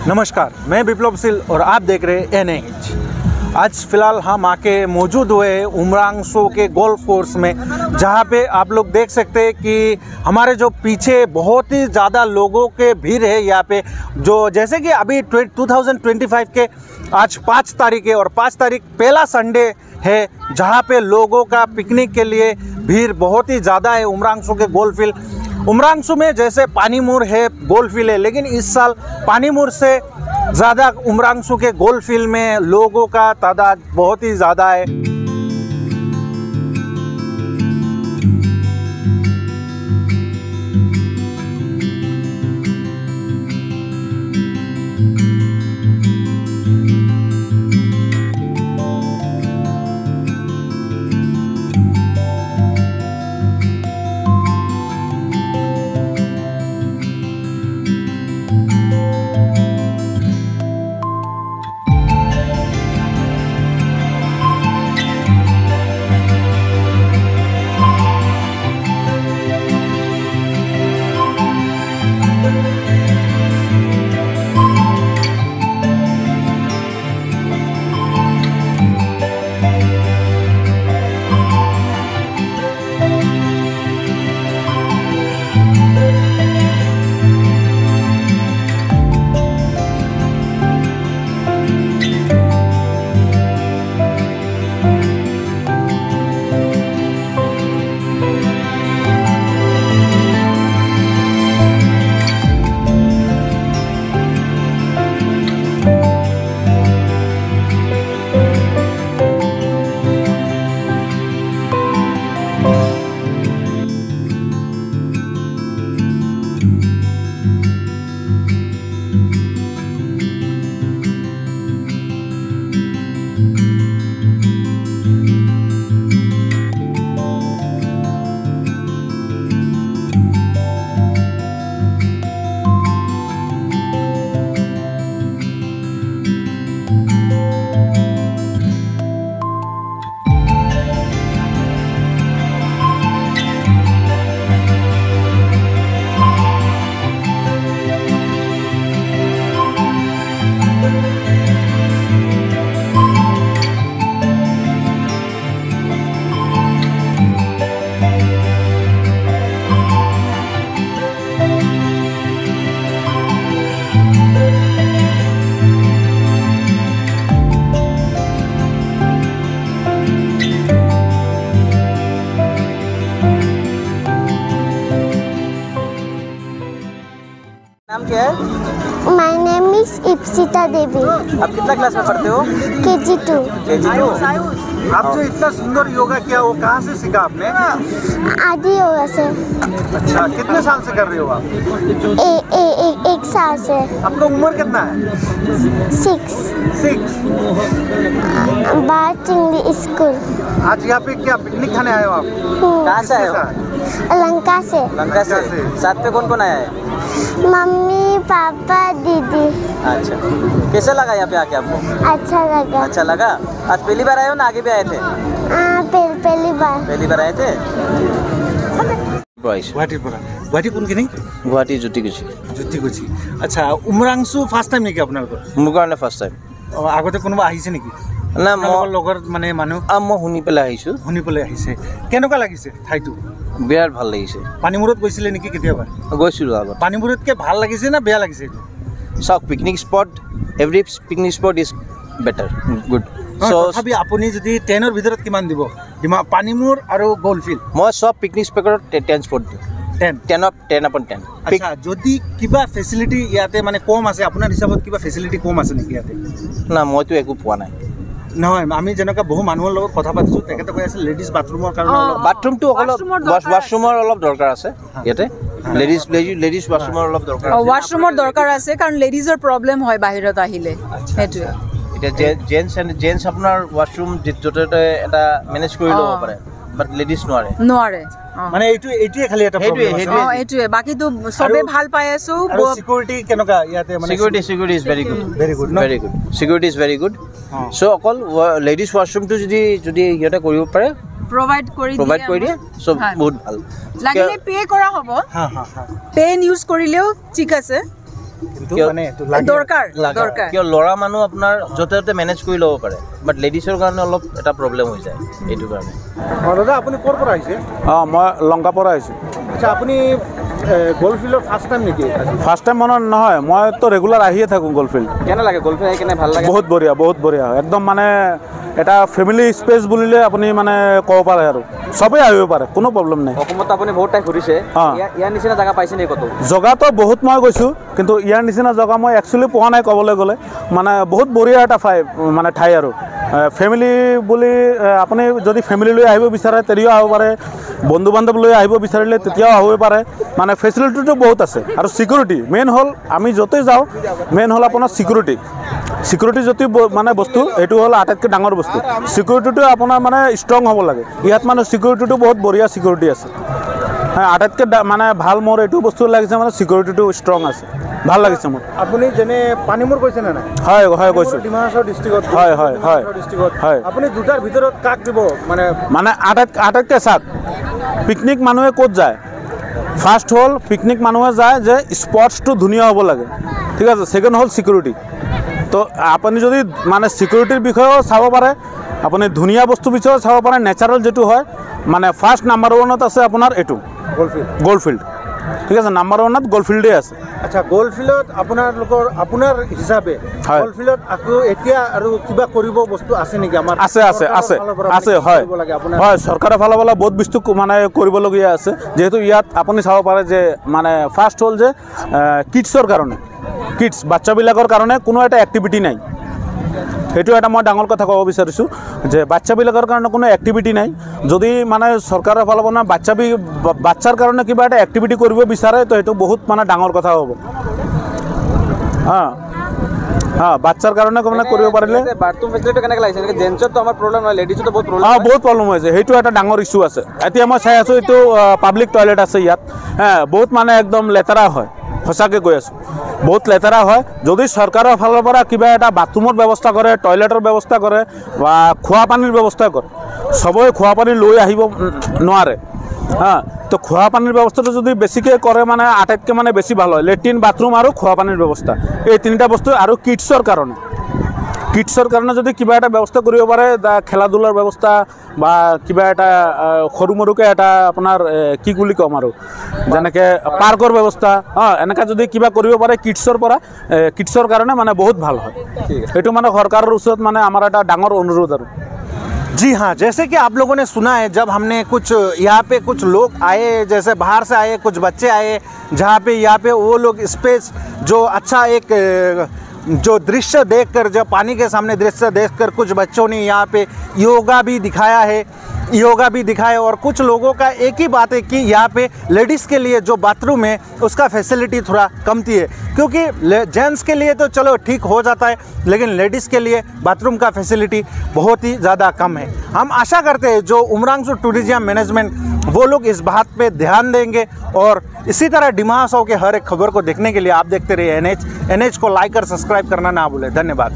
नमस्कार, मैं विप्लव सिल और आप देख रहे हैं NH। आज फिलहाल हम आके मौजूद हुए उमरांसो के गोल्फ कोर्स में, जहाँ पे आप लोग देख सकते हैं कि हमारे जो पीछे बहुत ही ज़्यादा लोगों के भीड़ है यहाँ पे। जो जैसे कि अभी 2025 के आज 5 तारीख है और 5 तारीख पहला संडे है, जहाँ पे लोगों का पिकनिक के लिए भीड़ बहुत ही ज़्यादा है उमरांसो के गोल्फ फील्ड। उमरांसो में जैसे पानीमुर है गोल्फ फील्ड है, लेकिन इस साल पानीमुर से ज़्यादा उमरांसो के गोल्फ फील्ड में लोगों का तादाद बहुत ही ज़्यादा है। नाम क्या है? माय नेम इज इप्सिता देवी। आप कितना क्लास में पढ़ते हो? KG2। आप जो इतना सुंदर योगा किया वो कहाँ से सीखा आपने? आदि योगा से। अच्छा, कितने साल से कर रहे हो आप? एक साल से। आपका उम्र कितना है? 6 बात इंग्लिश स्कूल। आज यहाँ पे क्या पिकनिक खाने आए हो आप? कहाँ से आए हो? लंका से। लंका से। साथ पे कौन कौन आया है? मम्मी, पापा, दीदी। अच्छा, कैसा लगा यहाँ पे आके आपको? अच्छा लगा। अच्छा लगा। आज पहली बार आए हो ना आगे भी आए थे? पहली बार। पहली बार आए थे। गुवाहाटी কোনখিনি? गुवाहाटी जुतिकुची। जुतिकुची। আচ্ছা, উমৰাংসু ফাৰ্ষ্ট টাইম নেকি আপোনাৰ? মোৰ কাৰণে ফাৰ্ষ্ট টাইম। আগতে কোনোবা আহিছে নেকি? না, মোৰ লগৰ মানে মানুহ মই শুনি পেলাই আহিছোঁ। শুনি পেলাই আহিছে। কেনেকুৱা লাগিছে ঠাইটো? বিৰাট ভাল লাগিছে। পানীমূৰত গৈছিলে নেকি কেতিয়াবা? গৈছিলোঁ আগত। পানীমূৰতকৈ ভাল লাগিছে না বেয়া লাগিছে এইটো? চাওক, picnic spot, every picnic spot is better, good. তথাপি আপুনি যদি 10ৰ ভিতৰত কিমান দিব? পানীমূৰ আৰু গোল্ড ফিল্ড? মই চব পিকনিক স্পটত 10 স্পট দিওঁ। 10/10। আচ্ছা, যদি কিবা ফেচিলিটি ইয়াতে মানে কম আছে, আপোনাৰ হিচাপত কিবা ফেচিলিটি কম আছে নেকি ইয়াতে? না, মইতো একো পোৱা নাই। নহয়, আমি যেনেকুৱা বহু মানুহৰ লগত কথা পাতিছোঁ, তেখেতে কৈ আছে লেডিজ বাথৰুমৰ কাৰণে বাথৰুমটো ৱাছৰুমৰ অলপ দৰকাৰ আছে ইয়াতে। লেডিজ ৱাছৰুমৰ অলপ দৰকাৰ আছে। ৱাছৰুমৰ দৰকাৰ আছে কাৰণ লেডিজৰ প্ৰব্লেম হয় বাহিৰত আহিলে, সেইটোৱে। এতিয়া জেন্টছ আপোনাৰ ৱাছৰুম য'তে এটা মেনেজ কৰি ল'ব পাৰে, বাট লেডিজ নোৱাৰে। মানে এইটোৱে খালি এটা প্ৰব্লেম আছে। এইটোৱে, বাকিটো চবে ভাল পাই আছো। সিকিউৰিটি কেনেকুৱা ইয়াতে? মানে security is very good. Security is very good. So' অকল লেডিজ ৱাছৰুমটো যদি সিহঁতে কৰিব পাৰে, প্ৰভাইড কৰি দিয়ে, চব বহুত ভাল। লাগিলে পে কৰা হ'ব, পেন ইউজ কৰিলেও ঠিক আছে। কিন্তু কিয়- মানে এইটো লাগে। দৰকাৰ লাগা দৰকাৰ কিয় ল'ৰা মানুহ আপোনাৰ য'তে ত'তে মেনেজ কৰি ল'ব পাৰে বাট লেডিছৰ কাৰণে অলপ এটা প্ৰব্লেম হৈ যায় এইটো কাৰণে দাদা আপুনি ক'ৰ পৰা আহিছে? মই লংকাৰ পৰা আহিছোঁ। আচ্ছা, আপুনি গ'ল্ফ ফিল্ডৰ ফাৰ্ষ্ট টাইম নেকি? ফাৰ্ষ্ট টাইম মনত নহয়, মইতো ৰেগুলাৰ আহিয়ে থাকোঁ গ'লফিল্ড। কেনে লাগে গ'ল্ফ আহি কেনে ভাল লাগে? বহুত বঢ়িয়া একদম মানে এটা ফেমিলি স্পেচ বুলিলে আপুনি মানে ক'ব পাৰে আৰু চবেই আহিব পাৰে, কোনো প্ৰব্লেম নাই। অসমত আপুনি বহুত ঠাই ঘূৰিছে, ইয়াৰ নিচিনা জেগা পাইছে নেকি ক'তো? জেগাতো বহুত মই গৈছোঁ, কিন্তু ইয়াৰ নিচিনা জেগা মই একচুৱেলি পোৱা নাই ক'বলৈ গ'লে। মানে বহুত বঢ়িয়া এটা মানে ঠাই আৰু ফেমিলি বুলি আপুনি যদি ফেমিলি লৈ আহিব বিচাৰে তেতিয়াও আহিব পাৰে, বন্ধু বান্ধৱ লৈ আহিব বিচাৰিলে তেতিয়াও আহিব পাৰে। মানে ফেচিলিটিটো বহুত আছে আৰু চিকিউৰিটি মেইন হ'ল, আমি য'তেই যাওঁ মেইন হ'ল আপোনাৰ চিকিউৰিটি যদি মানে বস্তু এইটো হ'ল আটাইতকৈ ডাঙৰ বস্তু। চিকিউৰিটিটো আপোনাৰ মানে ষ্ট্ৰং হ'ব লাগে। ইয়াত মানে চিকিউৰিটিটো বহুত বঢ়িয়া চিকিউৰিটি আছে। হ্যাঁ, আটাইতকৈ মানে ভাল মোৰ এইটো বস্তু লাগিছে মানে চিকিউৰিটিটো ষ্ট্ৰং আছে, ভাল লাগিছে মোৰ। আপুনি যেনে পানীমূৰ কৈছে নে নাই? হয় গৈছোঁ। ডিমা হাছাও ডিষ্ট্ৰিক্টত। হয়। আপুনি দুটাৰ ভিতৰত কাক দিব? মানে আটাইতকৈ চাওক, পিকনিক মানুহে ক'ত যায়? ফাৰ্ষ্ট হ'ল পিকনিক মানুহে যায় যে স্পটছটো ধুনীয়া হ'ব লাগে, ঠিক আছে। ছেকেণ্ড হ'ল চিকিউৰিটি। তো আপুনি যদি মানে চিকিউৰিটিৰ বিষয়েও চাব পাৰে, আপুনি ধুনীয়া বস্তু বিষয়েও চাব পাৰে, নেচাৰেল যিটো হয় মানে ফাৰ্ষ্ট নাম্বাৰ ওৱানত আছে আপোনাৰ এইটো গ'ল্ডফিল্ড, ঠিক আছে। নাম্বাৰ ওৱানত গ'ল্ডফিল্ডেই আছে। আচ্ছা, গ'ল্ফ ফিল্ডত আপোনাৰ হিচাপে হয়। গ'ল্ফ ফিল্ডত আকৌ এতিয়া আৰু কিবা কৰিব বস্তু আছে নেকি? আমাৰ আছে হয়, চৰকাৰৰ ফালৰ পৰা বহুত বস্তু মানে কৰিবলগীয়া আছে। যিহেতু ইয়াত আপুনি চাব পাৰে যে মানে ফাৰ্ষ্ট হ'ল যে কিডছৰ কাৰণে, বাচ্চাবিলাকৰ কাৰণে কোনো এটা এক্টিভিটি নাই। সেইটো এটা মই ডাঙৰ কথা ক'ব বিচাৰিছোঁ যে বাচ্চাবিলাকৰ কাৰণে কোনো এক্টিভিটি নাই। যদি মানে চৰকাৰৰ ফালৰ পৰা বাচ্চাৰ কাৰণে কিবা এটা এক্টিভিটি কৰিব বিচাৰে তো সেইটো বহুত মানে ডাঙৰ কথা হ'ব। বাচ্চাৰ কাৰণে মানে কৰিব পাৰিলে বাথৰুম ফেচিলিটি কেনেকৈ লাগিছে? জেন্টছতো আমাৰ প্ৰব্লেম নহয়, লেডিজতো বহুত প্ৰব্লেম। বহুত প্ৰব্লেম হৈছে, সেইটো এটা ডাঙৰ ইছ্যু আছে। এতিয়া মই চাই আছোঁ এইটো পাব্লিক টয়লেট আছে ইয়াত, বহুত মানে একদম লেতেৰা হয়, সঁচাকৈ কৈ আছোঁ, বহুত লেতেৰা হয়। যদি চৰকাৰৰ ফালৰ পৰা কিবা এটা বাথৰুমৰ ব্যৱস্থা কৰে, টয়লেটৰ ব্যৱস্থা কৰে বা খোৱা পানীৰ ব্যৱস্থা কৰে, চবেই খোৱা পানী লৈ আহিব নোৱাৰে। তো খোৱা পানীৰ ব্যৱস্থাটো যদি বেছিকৈ কৰে মানে আটাইতকৈ মানে বেছি ভাল হয়। লেট্ৰিন, বাথৰুম আৰু খোৱা পানীৰ ব্যৱস্থা, এই তিনিটা বস্তু। আৰু কিডছৰ কাৰণে যদি কিবা এটা ব্যৱস্থা কৰিব পাৰে, খেলা ধূলাৰ ব্যৱস্থা বা কিবা এটা সৰু মৰুকৈ এটা আপোনাৰ কি বুলি ক'ম আৰু যেনেকৈ পাৰ্কৰ ব্যৱস্থা, এনেকৈ যদি কিবা কৰিব পাৰে কিডছৰ কাৰণে মানে বহুত ভাল হয়। সেইটো মানে চৰকাৰৰ ওচৰত মানে আমাৰ এটা ডাঙৰ অনুৰোধ আৰু। जी हाँ, जैसे कि आप लोगों ने सुना है, जब हमने यहाँ पे कुछ लोग आए, जैसे बाहर से आए, कुछ बच्चे आए, जहाँ पे यहाँ पे वो लोग स्पेस जो अच्छा एक जो दृश्य देखकर, जब पानी के सामने दृश्य देखकर कुछ बच्चों ने यहाँ पे योगा भी दिखाया और कुछ लोगों का एक ही बात है कि यहाँ पे लेडीज़ के लिए जो बाथरूम है उसका फैसिलिटी थोड़ा कमती है, क्योंकि जेंट्स के लिए तो चलो ठीक हो जाता है, लेकिन लेडीज़ के लिए बाथरूम का फैसिलिटी बहुत ही ज़्यादा कम है। हम आशा करते हैं जो उमरांचू टूरिज्म मैनेजमेंट वो लोग इस बात पे ध्यान देंगे और इसी तरह डिमा हासाओ के हर एक खबर को देखने के लिए आप देखते रहिए NH को लाइक और सब्सक्राइब करना ना भूलें। धन्यवाद।